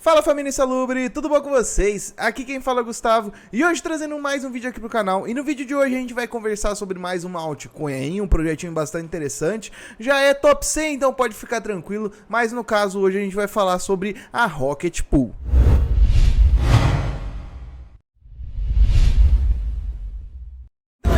Fala família insalubre, tudo bom com vocês? Aqui quem fala é o Gustavo e hoje trazendo mais um vídeo aqui pro canal. E no vídeo de hoje a gente vai conversar sobre mais uma altcoin aí, um projetinho bastante interessante. Já é top 100, então pode ficar tranquilo, mas no caso hoje a gente vai falar sobre a Rocket Pool.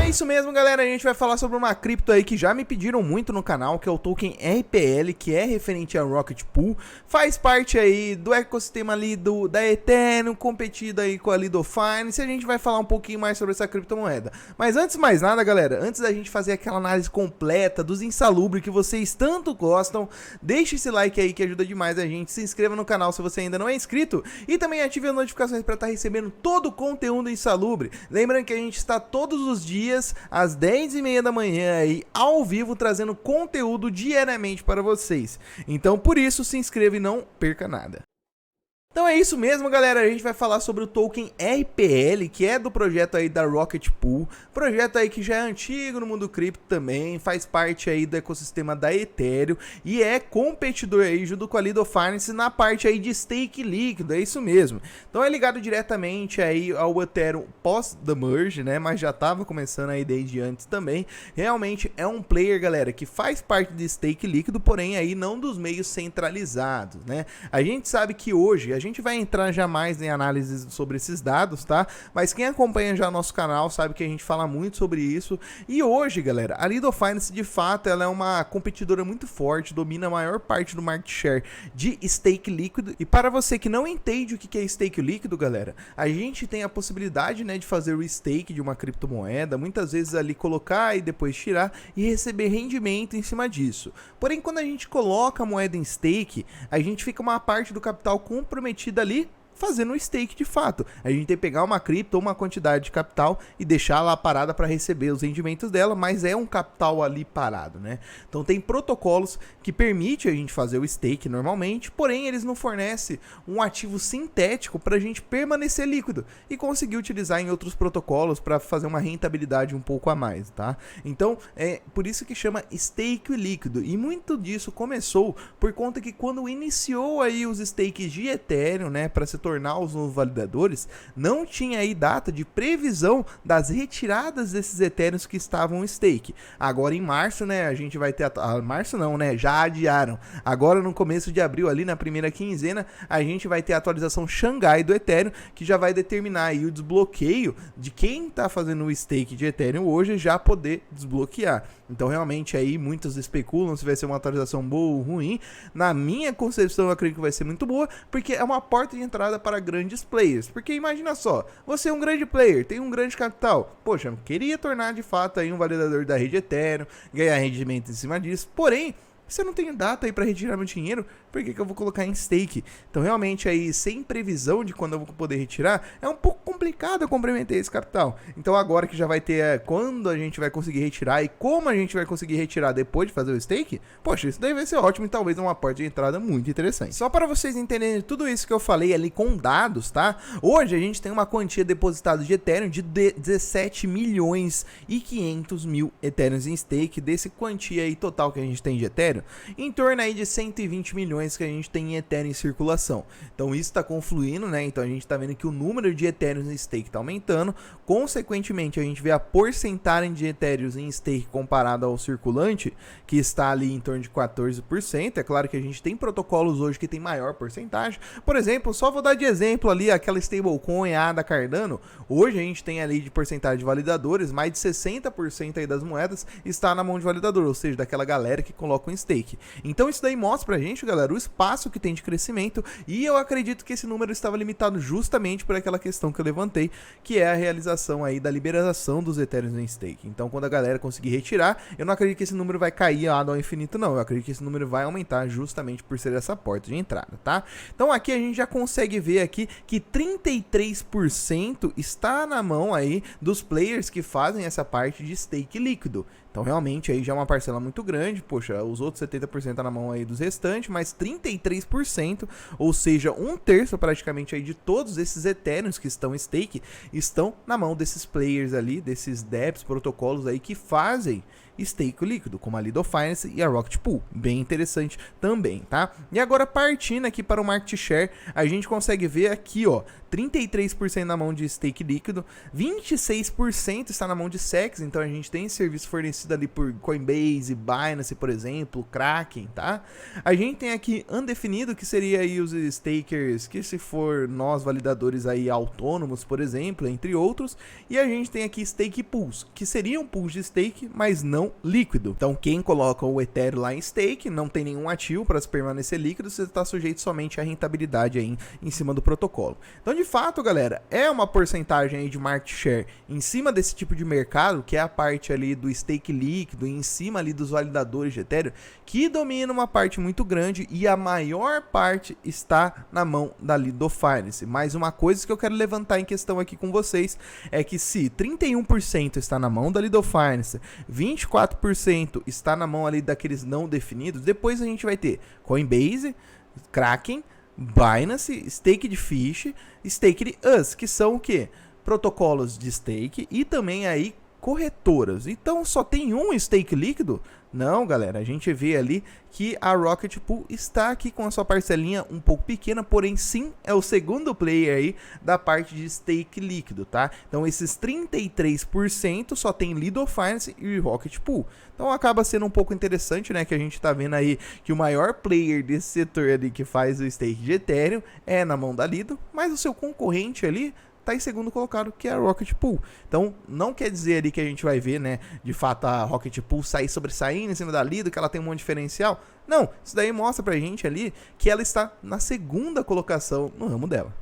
É isso mesmo, galera, a gente vai falar sobre uma cripto aí que já me pediram muito no canal, que é o token RPL, que é referente a Rocket Pool, faz parte aí do ecossistema ali da Ethereum, competido aí com a Lido Finance, e a gente vai falar um pouquinho mais sobre essa criptomoeda. Mas antes de mais nada, galera, antes da gente fazer aquela análise completa dos insalubres que vocês tanto gostam, deixe esse like aí que ajuda demais a gente, se inscreva no canal se você ainda não é inscrito, e também ative as notificações para estar recebendo todo o conteúdo insalubre. Lembrando que a gente está todos os dias às 10h30 da manhã aí, ao vivo, trazendo conteúdo diariamente para vocês. Então, por isso, se inscreva e não perca nada. Então é isso mesmo, galera, a gente vai falar sobre o token RPL, que é do projeto aí da Rocket Pool, projeto aí que já é antigo no mundo cripto também, faz parte aí do ecossistema da Ethereum e é competidor aí junto com a Lido Finance na parte aí de stake líquido, é isso mesmo. Então é ligado diretamente aí ao Ethereum pós the merge, né, mas já estava começando aí desde antes também. Realmente é um player, galera, que faz parte de stake líquido, porém aí não dos meios centralizados, né. A gente sabe que hoje a gente vai entrar já mais em análises sobre esses dados, tá? Mas quem acompanha já o nosso canal sabe que a gente fala muito sobre isso. E hoje, galera, a Lido Finance, de fato, ela é uma competidora muito forte, domina a maior parte do market share de stake líquido. E para você que não entende o que é stake líquido, galera, a gente tem a possibilidade, né, de fazer o stake de uma criptomoeda, muitas vezes ali colocar e depois tirar e receber rendimento em cima disso. Porém, quando a gente coloca a moeda em stake, a gente fica uma parte do capital comprometida ali fazendo o stake de fato. A gente tem que pegar uma cripto ou uma quantidade de capital e deixar lá parada para receber os rendimentos dela, mas é um capital ali parado, né? Então tem protocolos que permitem a gente fazer o stake normalmente, porém eles não fornecem um ativo sintético para a gente permanecer líquido e conseguir utilizar em outros protocolos para fazer uma rentabilidade um pouco a mais, tá? Então é por isso que chama stake líquido, e muito disso começou por conta que quando iniciou aí os stakes de Ethereum, né, para se tornar os novos validadores, não tinha aí data de previsão das retiradas desses Ethereums que estavam em stake. Agora em março, né, a gente vai ter março não, né, já adiaram. Agora no começo de abril, ali na primeira quinzena, a gente vai ter a atualização Xangai do Ethereum, que já vai determinar aí o desbloqueio de quem está fazendo o stake de Ethereum hoje já poder desbloquear. Então realmente aí muitos especulam se vai ser uma atualização boa ou ruim. Na minha concepção eu acredito que vai ser muito boa, porque é uma porta de entrada para grandes players. Porque imagina só, você é um grande player, tem um grande capital, poxa, queria tornar de fato aí um validador da rede Ethereum, ganhar rendimento em cima disso, porém se eu não tenho data aí para retirar meu dinheiro, por que eu vou colocar em stake? Então realmente aí sem previsão de quando eu vou poder retirar, é um pouco complicado eu comprometer esse capital. Então agora que já vai ter quando a gente vai conseguir retirar e como a gente vai conseguir retirar depois de fazer o stake, poxa, isso daí vai ser ótimo e talvez uma porta de entrada muito interessante. Só para vocês entenderem tudo isso que eu falei ali com dados, tá? Hoje a gente tem uma quantia depositada de Ethereum de 17 milhões e 500 mil Ethereums em stake, desse quantia aí total que a gente tem de Ethereum, em torno aí de 120 milhões que a gente tem em Ethereum em circulação. Então isso está confluindo, né? Então a gente está vendo que o número de Ethereum em stake está aumentando. Consequentemente, a gente vê a porcentagem de Ethereum em stake comparado ao circulante, que está ali em torno de 14%. É claro que a gente tem protocolos hoje que tem maior porcentagem. Por exemplo, só vou dar de exemplo ali aquela stablecoin ADA Cardano. Hoje a gente tem ali de porcentagem de validadores, mais de 60% aí das moedas está na mão de validador, ou seja, daquela galera que coloca em stake. Então isso daí mostra pra gente, galera, o espaço que tem de crescimento, e eu acredito que esse número estava limitado justamente por aquela questão que eu levantei, que é a realização aí da liberação dos Ethereum em stake. Então quando a galera conseguir retirar, eu não acredito que esse número vai cair ao infinito não, eu acredito que esse número vai aumentar justamente por ser essa porta de entrada, tá? Então aqui a gente já consegue ver aqui que 33% está na mão aí dos players que fazem essa parte de stake líquido. Então realmente aí já é uma parcela muito grande, poxa, os outros 70% tá na mão aí dos restantes, mas 33%, ou seja, um terço praticamente aí de todos esses Ethereums que estão em stake, estão na mão desses players ali, desses dApps, protocolos aí que fazem stake líquido, como a Lido Finance e a Rocket Pool. Bem interessante também, tá? E agora partindo aqui para o market share, a gente consegue ver aqui, ó, 33% na mão de stake líquido, 26% está na mão de SEX, então a gente tem serviço fornecido ali por Coinbase, Binance, por exemplo, Kraken, tá? A gente tem aqui undefinido, que seria aí os stakers, que se for nós validadores aí autônomos, por exemplo, entre outros, e a gente tem aqui stake pools, que seriam pools de stake, mas não líquido. Então quem coloca o Ethereum lá em stake, não tem nenhum ativo para permanecer líquido, você está sujeito somente à rentabilidade aí em cima do protocolo. Então de fato, galera, é uma porcentagem aí de market share em cima desse tipo de mercado, que é a parte ali do stake líquido, em cima ali dos validadores de Ethereum, que domina uma parte muito grande e a maior parte está na mão da Lido Finance. Mas uma coisa que eu quero levantar em questão aqui com vocês é que se 31% está na mão da Lido Finance, 24% está na mão ali daqueles não definidos, depois a gente vai ter Coinbase, Kraken, Binance, Staked Fish, Staked Us, que são o quê? Protocolos de stake e também aí corretoras. Então só tem um stake líquido? Não, galera, a gente vê ali que a Rocket Pool está aqui com a sua parcelinha um pouco pequena, porém sim é o segundo player aí da parte de stake líquido, tá? Então esses 33% só tem Lido Finance e Rocket Pool. Então acaba sendo um pouco interessante, né, que a gente tá vendo aí que o maior player desse setor ali que faz o stake de Ethereum é na mão da Lido, mas o seu concorrente ali tá em segundo colocado, que é a Rocket Pool. Então, não quer dizer ali que a gente vai ver, né, de fato a Rocket Pool sair sobressaindo em cima da Lido, que ela tem um monte de diferencial. Não, isso daí mostra pra gente ali que ela está na segunda colocação no ramo dela.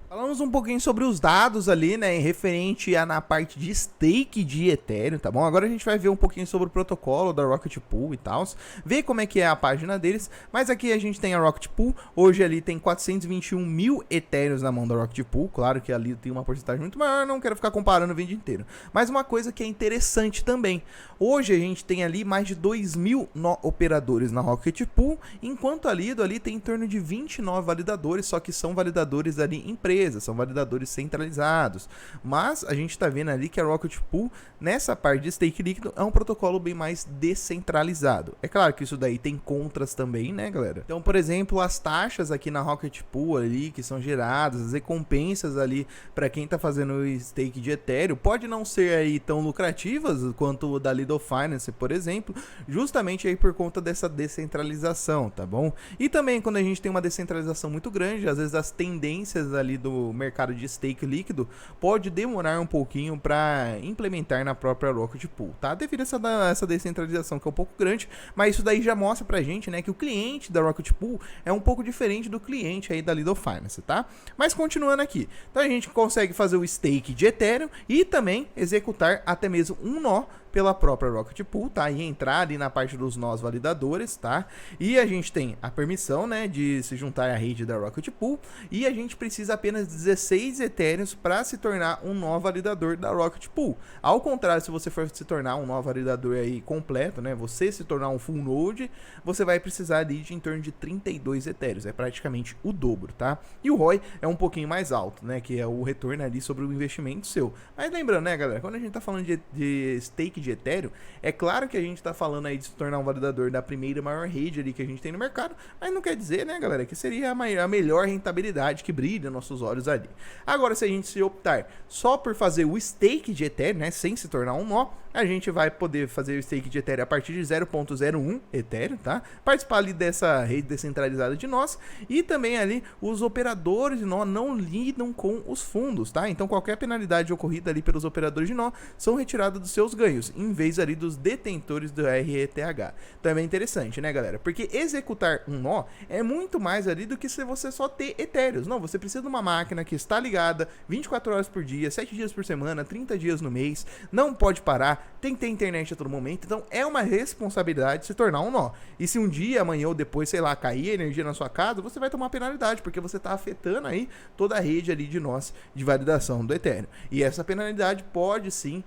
Falamos um pouquinho sobre os dados ali, né, referente a na parte de stake de Ethereum, tá bom? Agora a gente vai ver um pouquinho sobre o protocolo da Rocket Pool e tal, ver como é que é a página deles, mas aqui a gente tem a Rocket Pool, hoje ali tem 421 mil Ethereums na mão da Rocket Pool, claro que ali tem uma porcentagem muito maior, não quero ficar comparando o vídeo inteiro, mas uma coisa que é interessante também, hoje a gente tem ali mais de 2 mil operadores na Rocket Pool, enquanto a Lido ali tem em torno de 29 validadores, só que são validadores ali empresas, são validadores centralizados, mas a gente está vendo ali que a Rocket Pool, nessa parte de stake líquido, é um protocolo bem mais descentralizado. É claro que isso daí tem contras também, né, galera? Então, por exemplo, as taxas aqui na Rocket Pool ali, que são geradas, as recompensas ali para quem está fazendo o stake de Ethereum, pode não ser aí tão lucrativas quanto o da Lido Finance, por exemplo, justamente aí por conta dessa descentralização, tá bom? E também quando a gente tem uma descentralização muito grande, às vezes as tendências ali do mercado de stake líquido pode demorar um pouquinho para implementar na própria Rocket Pool, tá? Devido a essa descentralização que é um pouco grande, mas isso daí já mostra pra gente, né, que o cliente da Rocket Pool é um pouco diferente do cliente aí da Lido Finance, tá? Mas continuando aqui, então a gente consegue fazer o stake de Ethereum e também executar até mesmo um nó pela própria Rocket Pool, tá? E entrar ali na parte dos nós validadores, tá? E a gente tem a permissão, né, de se juntar à rede da Rocket Pool e a gente precisa apenas 16 Ethereums para se tornar um nó validador da Rocket Pool. Ao contrário, se você for se tornar um nó validador aí completo, né, você se tornar um full node, você vai precisar ali de em torno de 32 Ethereums, é praticamente o dobro, tá? E o ROI é um pouquinho mais alto, né, que é o retorno ali sobre o investimento seu. Mas lembrando, né, galera, quando a gente tá falando de stake de Ethereum, é claro que a gente está falando aí de se tornar um validador da primeira maior rede ali que a gente tem no mercado, mas não quer dizer, né, galera, que seria a melhor rentabilidade que brilha nossos olhos ali. Agora, se a gente se optar só por fazer o stake de Ethereum, né, sem se tornar um nó, a gente vai poder fazer o stake de Ethereum a partir de 0.01 Ethereum, tá? Participar ali dessa rede descentralizada de nós e também ali os operadores de nó não lidam com os fundos, tá? Então qualquer penalidade ocorrida ali pelos operadores de nó são retiradas dos seus ganhos, em vez ali dos detentores do RETH. Também é interessante, né, galera? Porque executar um nó é muito mais ali do que se você só ter Ethereums. Não, você precisa de uma máquina que está ligada 24 horas por dia, 7 dias por semana, 30 dias no mês, não pode parar, tem que ter internet a todo momento, então é uma responsabilidade se tornar um nó. E se um dia, amanhã ou depois, sei lá, cair a energia na sua casa, você vai tomar penalidade, porque você está afetando aí toda a rede ali de nós de validação do Ethereum. E essa penalidade pode sim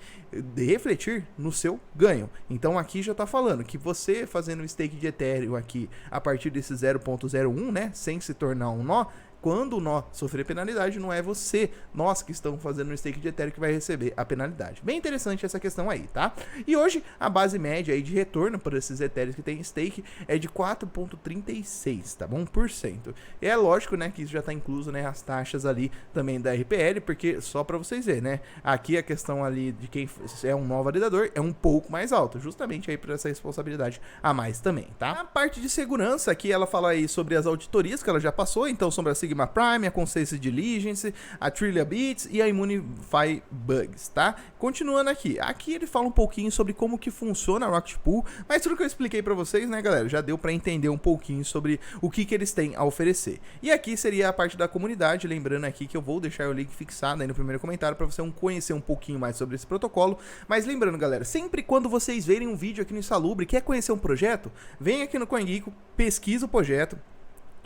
refletir no seu ganho. Então aqui já está falando que você fazendo o stake de Ethereum aqui a partir desse 0.01, né, sem se tornar um nó, quando nós sofrer penalidade, não é você, nós que estamos fazendo o stake de Ethereum, que vai receber a penalidade. Bem interessante essa questão aí, tá? E hoje a base média aí de retorno para esses Ethereum que tem stake é de 4,36, tá bom? Por cento. E é lógico, né, que isso já está incluso, né, as taxas ali também da RPL, porque só para vocês verem, né, aqui a questão ali de quem é um novo validador é um pouco mais alta, justamente aí por essa responsabilidade a mais também, tá? A parte de segurança aqui, ela fala aí sobre as auditorias que ela já passou, então sobre a Sigma Prime, a Conscience Diligence, a Trillia Bits e a Immunify Bugs, tá? Continuando aqui, ele fala um pouquinho sobre como que funciona a Rocket Pool, mas tudo que eu expliquei para vocês, né, galera, já deu para entender um pouquinho sobre o que eles têm a oferecer. E aqui seria a parte da comunidade, lembrando aqui que eu vou deixar o link fixado aí no primeiro comentário para você conhecer um pouquinho mais sobre esse protocolo, mas lembrando, galera, sempre quando vocês verem um vídeo aqui no Insalubre, quer conhecer um projeto, vem aqui no CoinGecko, pesquisa o projeto,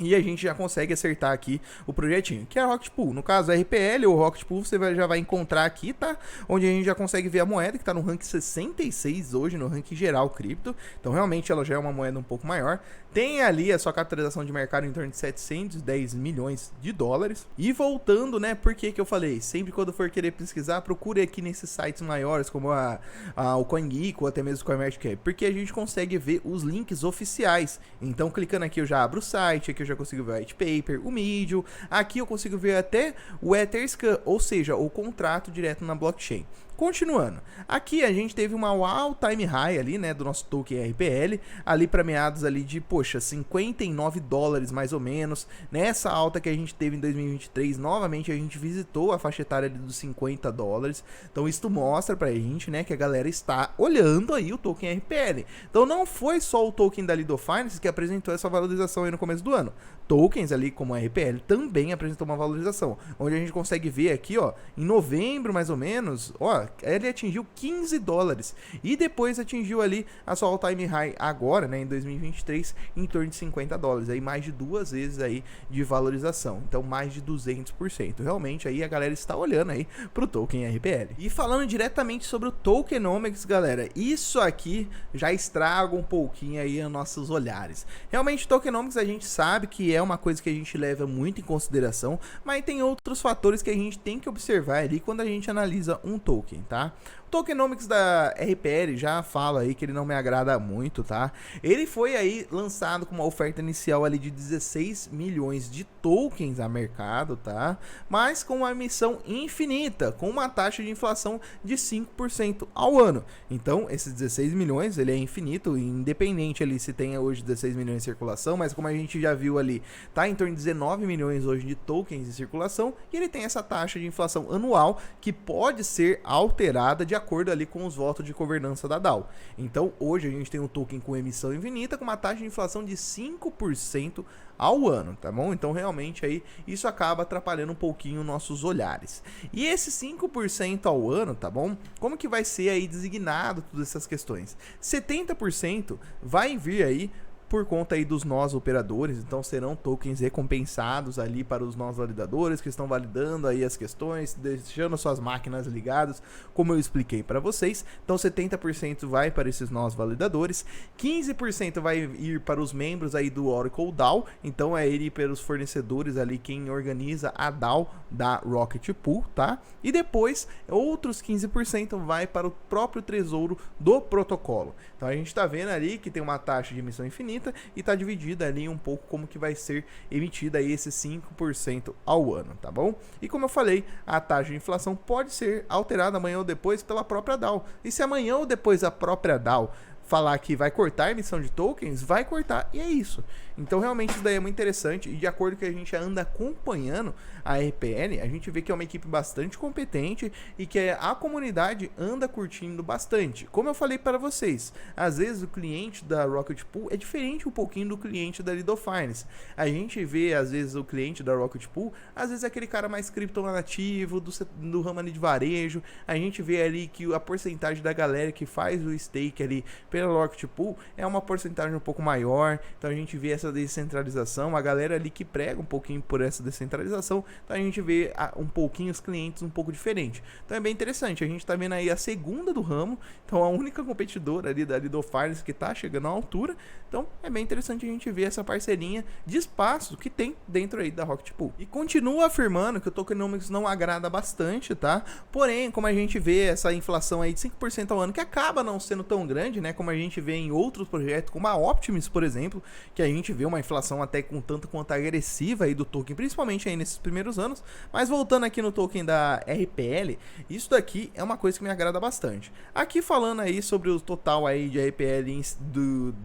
e a gente já consegue acertar aqui o projetinho, que é a Rocket Pool. No caso, a RPL ou Rocket Pool, você já vai encontrar aqui, tá? Onde a gente já consegue ver a moeda, que tá no rank 66 hoje, no rank geral cripto. Então, realmente, ela já é uma moeda um pouco maior. Tem ali a sua capitalização de mercado em torno de 710 milhões de dólares. E voltando, né, por que eu falei? Sempre quando for querer pesquisar, procure aqui nesses sites maiores, como o CoinGecko ou até mesmo o CoinMarketCap, porque a gente consegue ver os links oficiais. Então, clicando aqui, eu já abro o site, aqui eu já consigo ver o white paper, o Medium, aqui eu consigo ver até o Etherscan, ou seja, o contrato direto na blockchain. Continuando, aqui a gente teve uma all-time high ali, né, do nosso token RPL, ali para meados ali de, poxa, 59 dólares mais ou menos. Nessa alta que a gente teve em 2023, novamente a gente visitou a faixa etária ali dos 50 dólares. Então isso mostra pra gente, né, que a galera está olhando aí o token RPL. Então não foi só o token da Lido Finance que apresentou essa valorização aí no começo do ano. Tokens ali como a RPL também apresentou uma valorização, onde a gente consegue ver aqui, ó, em novembro mais ou menos, ó, ele atingiu 15 dólares e depois atingiu ali a sua all-time high agora, né, em 2023, em torno de 50 dólares, aí mais de 2 vezes aí de valorização, então mais de 200%. Realmente aí a galera está olhando aí pro token RPL. E falando diretamente sobre o tokenomics, galera, isso aqui já estraga um pouquinho aí os nossos olhares. Realmente tokenomics a gente sabe que é uma coisa que a gente leva muito em consideração, mas tem outros fatores que a gente tem que observar ali quando a gente analisa um token, tá? O tokenomics da RPL já fala aí que ele não me agrada muito, tá? Ele foi aí lançado com uma oferta inicial ali de 16 milhões de tokens a mercado, tá? Mas com uma emissão infinita, com uma taxa de inflação de 5% ao ano. Então, esses 16 milhões, ele é infinito, independente ali se tem hoje 16 milhões em circulação, mas como a gente já viu ali, tá em torno de 19 milhões hoje de tokens em circulação, e ele tem essa taxa de inflação anual que pode ser alterada de acordo ali com os votos de governança da DAO. Então, hoje a gente tem um token com emissão infinita com uma taxa de inflação de 5% ao ano, tá bom? Então, realmente aí isso acaba atrapalhando um pouquinho nossos olhares. E esse 5% ao ano, tá bom? Como que vai ser aí designado todas essas questões? 70% vai vir aí por conta aí dos nós operadores, então serão tokens recompensados ali para os nós validadores que estão validando aí as questões, deixando suas máquinas ligadas, como eu expliquei para vocês. Então 70% vai para esses nós validadores, 15% vai ir para os membros aí do Oracle DAO, então é ele pelos fornecedores ali quem organiza a DAO da Rocket Pool, tá? E depois outros 15% vai para o próprio tesouro do protocolo. Então a gente está vendo ali que tem uma taxa de emissão infinita e está dividida ali um pouco como que vai ser emitida aí esse 5% ao ano, tá bom? E como eu falei, a taxa de inflação pode ser alterada amanhã ou depois pela própria DAO. E se amanhã ou depois a própria DAO falar que vai cortar a emissão de tokens, vai cortar, e é isso. Então realmente isso daí é muito interessante, e de acordo com que a gente anda acompanhando a RPL, a gente vê que é uma equipe bastante competente e que a comunidade anda curtindo bastante. Como eu falei para vocês, às vezes o cliente da Rocket Pool é diferente um pouquinho do cliente da Lido Finance. A gente vê às vezes o cliente da Rocket Pool, às vezes é aquele cara mais criptonativo, do ramo ali de varejo. A gente vê ali que a porcentagem da galera que faz o stake ali pela Rocket Pool é uma porcentagem um pouco maior, então a gente vê essa descentralização, a galera ali que prega um pouquinho por essa descentralização, então a gente vê um pouquinho os clientes um pouco diferente. Então é bem interessante, a gente tá vendo aí a segunda do ramo, então a única competidora ali da Lido Finance que tá chegando à altura, então é bem interessante a gente ver essa parceirinha de espaço que tem dentro aí da Rocket Pool. E continuo afirmando que o tokenomics não agrada bastante, tá? Porém, como a gente vê essa inflação aí de 5% ao ano, que acaba não sendo tão grande, né? Como a gente vê em outros projetos, como a Optimus, por exemplo, que a gente vê uma inflação até com tanto quanto agressiva aí do token, principalmente aí nesses primeiros anos. Mas voltando aqui no token da RPL, isso daqui é uma coisa que me agrada bastante. Aqui falando aí sobre o total aí de RPL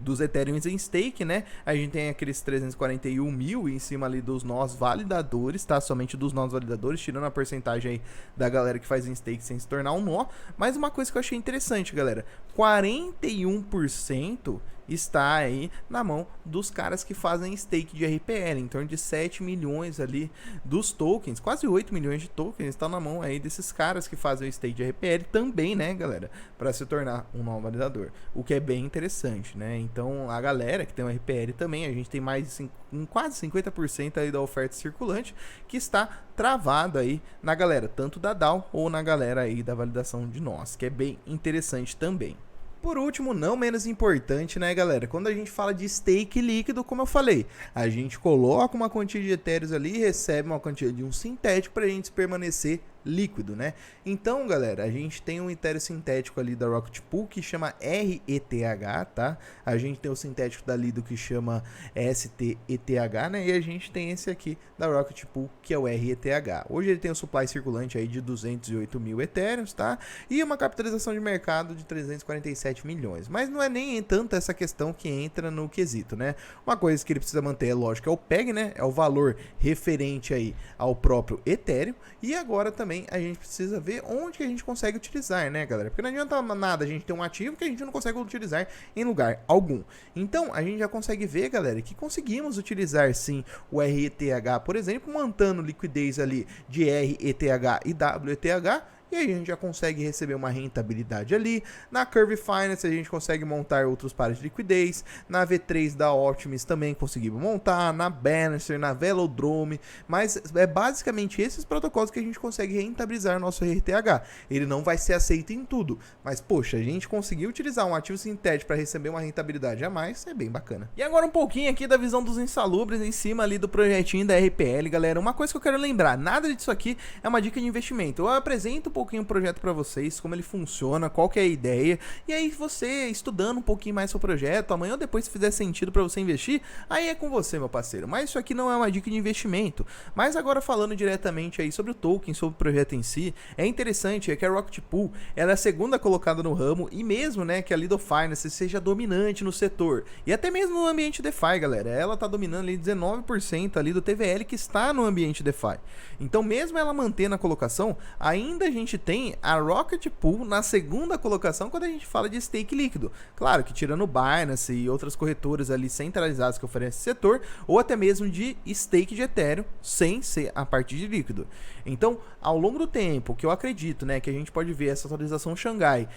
dos Ethereum em stake, né? A gente tem aqueles 341 mil em cima ali dos nós validadores, tá? Somente dos nós validadores, tirando a porcentagem aí da galera que faz em stake sem se tornar um nó. Mas uma coisa que eu achei interessante, galera, 41% está aí na mão dos caras que fazem stake de RPL, em torno de 7 milhões ali dos tokens, quase 8 milhões de tokens estão na mão aí desses caras que fazem o stake de RPL também, né, galera, para se tornar um novo validador, o que é bem interessante, né? Então a galera que tem o RPL também, a gente tem mais de quase 50% aí da oferta circulante que está travada aí na galera, tanto da DAO ou na galera aí da validação de nós, que é bem interessante também. Por último, não menos importante, né, galera? Quando a gente fala de stake líquido, como eu falei, a gente coloca uma quantia de etéreos ali e recebe uma quantia de um sintético para a gente permanecer líquido, né? Então, galera, a gente tem um Ethereum sintético ali da Rocket Pool que chama RETH, tá? A gente tem o sintético da Lido que chama STETH, né? E a gente tem esse aqui da Rocket Pool que é o RETH. Hoje ele tem um supply circulante aí de 208 mil Ethereums, tá? E uma capitalização de mercado de 347 milhões. Mas não é nem tanto essa questão que entra no quesito, né? Uma coisa que ele precisa manter, é lógico, é o PEG, né? É o valor referente aí ao próprio Ethereum. E agora também a gente precisa ver onde que a gente consegue utilizar, né, galera? Porque não adianta nada a gente ter um ativo que a gente não consegue utilizar em lugar algum. Então, a gente já consegue ver, galera, que conseguimos utilizar sim o RETH, por exemplo, mantendo liquidez ali de RETH e WETH, e aí a gente já consegue receber uma rentabilidade ali. Na Curve Finance a gente consegue montar outros pares de liquidez. Na V3 da Optimus também conseguimos montar. Na Balancer, na Velodrome. Mas é basicamente esses protocolos que a gente consegue rentabilizar o nosso RTH. Ele não vai ser aceito em tudo. Mas, poxa, a gente conseguiu utilizar um ativo sintético para receber uma rentabilidade a mais. É bem bacana. E agora um pouquinho aqui da visão dos insalubres em cima ali do projetinho da RPL, galera. Uma coisa que eu quero lembrar. Nada disso aqui é uma dica de investimento. Eu apresento um pouquinho o projeto para vocês, como ele funciona, qual que é a ideia, e aí você estudando um pouquinho mais sobre o projeto, amanhã ou depois se fizer sentido para você investir, aí é com você, meu parceiro. Mas isso aqui não é uma dica de investimento. Mas agora falando diretamente aí sobre o token, sobre o projeto em si, é interessante que a Rocket Pool, ela é a segunda colocada no ramo, e mesmo, né, que a Lido Finance seja dominante no setor, e até mesmo no ambiente DeFi, galera, ela tá dominando ali 19% ali do TVL que está no ambiente DeFi. Então, mesmo ela mantendo a colocação, ainda a gente tem a Rocket Pool na segunda colocação quando a gente fala de stake líquido. Claro que tirando o Binance e outras corretoras ali centralizadas que oferecem esse setor, ou até mesmo de stake de Ethereum sem ser a parte de líquido. Então, ao longo do tempo, que eu acredito, né, que a gente pode ver essa atualização Xangai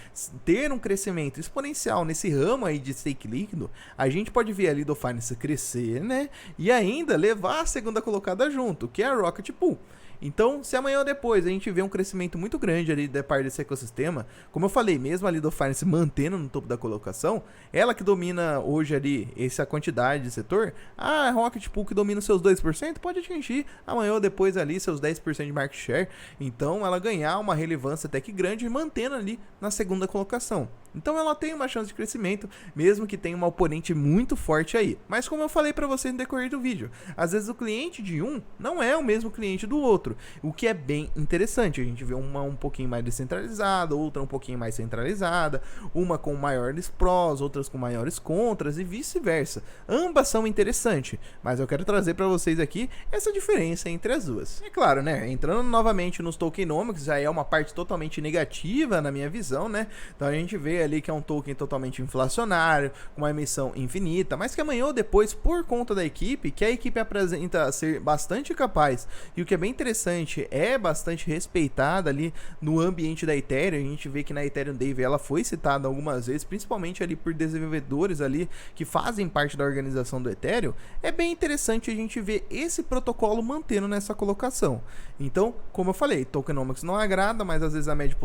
ter um crescimento exponencial nesse ramo aí de stake líquido, a gente pode ver a Lido Finance crescer, né, e ainda levar a segunda colocada junto, que é a Rocket Pool. Então, se amanhã ou depois a gente vê um crescimento muito grande ali da parte desse ecossistema, como eu falei, mesmo a Lido Finance mantendo no topo da colocação, ela que domina hoje ali essa quantidade de setor, a Rocket Pool que domina seus 2%, pode atingir amanhã ou depois ali seus 10% de market share. Então, ela ganhar uma relevância até que grande, mantendo ali na segunda colocação. Então ela tem uma chance de crescimento, mesmo que tenha uma oponente muito forte aí. Mas como eu falei para vocês no decorrer do vídeo, às vezes o cliente de um não é o mesmo cliente do outro, o que é bem interessante. A gente vê uma um pouquinho mais descentralizada, outra um pouquinho mais centralizada, uma com maiores prós, outras com maiores contras e vice-versa. Ambas são interessantes, mas eu quero trazer para vocês aqui essa diferença entre as duas. É claro, né, entrando novamente nos tokenomics, já é uma parte totalmente negativa na minha visão, né? Então a gente vê vê ali que é um token totalmente inflacionário, com uma emissão infinita, mas que amanhã ou depois, por conta da equipe, que a equipe apresenta ser bastante capaz, e o que é bem interessante, é bastante respeitada ali no ambiente da Ethereum. A gente vê que na Ethereum Day ela foi citada algumas vezes, principalmente ali por desenvolvedores ali que fazem parte da organização do Ethereum. É bem interessante a gente ver esse protocolo mantendo nessa colocação. Então, como eu falei, tokenomics não agrada, mas às vezes a médio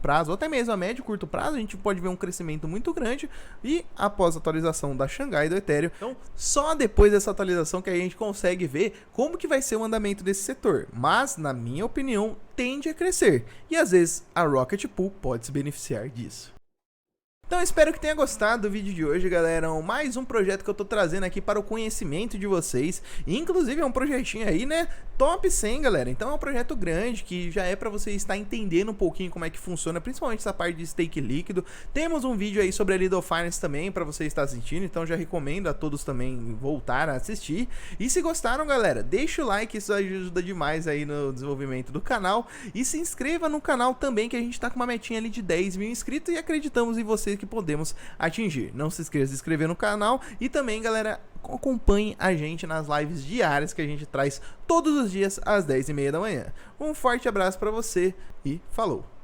prazo, ou até mesmo a médio e curto prazo, a gente pode ver um crescimento muito grande, e após a atualização da Xangai e do Ethereum, então só depois dessa atualização que a gente consegue ver como que vai ser o andamento desse setor. Mas, na minha opinião, tende a crescer, e às vezes a Rocket Pool pode se beneficiar disso. Então espero que tenha gostado do vídeo de hoje, galera. Mais um projeto que eu tô trazendo aqui para o conhecimento de vocês. Inclusive é um projetinho aí, né, top 100, galera. Então é um projeto grande que já é para você estar entendendo um pouquinho como é que funciona, principalmente essa parte de stake líquido. Temos um vídeo aí sobre a Lido Finance também para você estar assistindo, então já recomendo a todos também voltar a assistir. E se gostaram, galera, deixa o like, isso ajuda demais aí no desenvolvimento do canal. E se inscreva no canal também, que a gente tá com uma metinha ali de 10 mil inscritos e acreditamos em vocês que podemos atingir. Não se esqueça de se inscrever no canal e também, galera, acompanhe a gente nas lives diárias que a gente traz todos os dias às 10h30 da manhã. Um forte abraço para você e falou!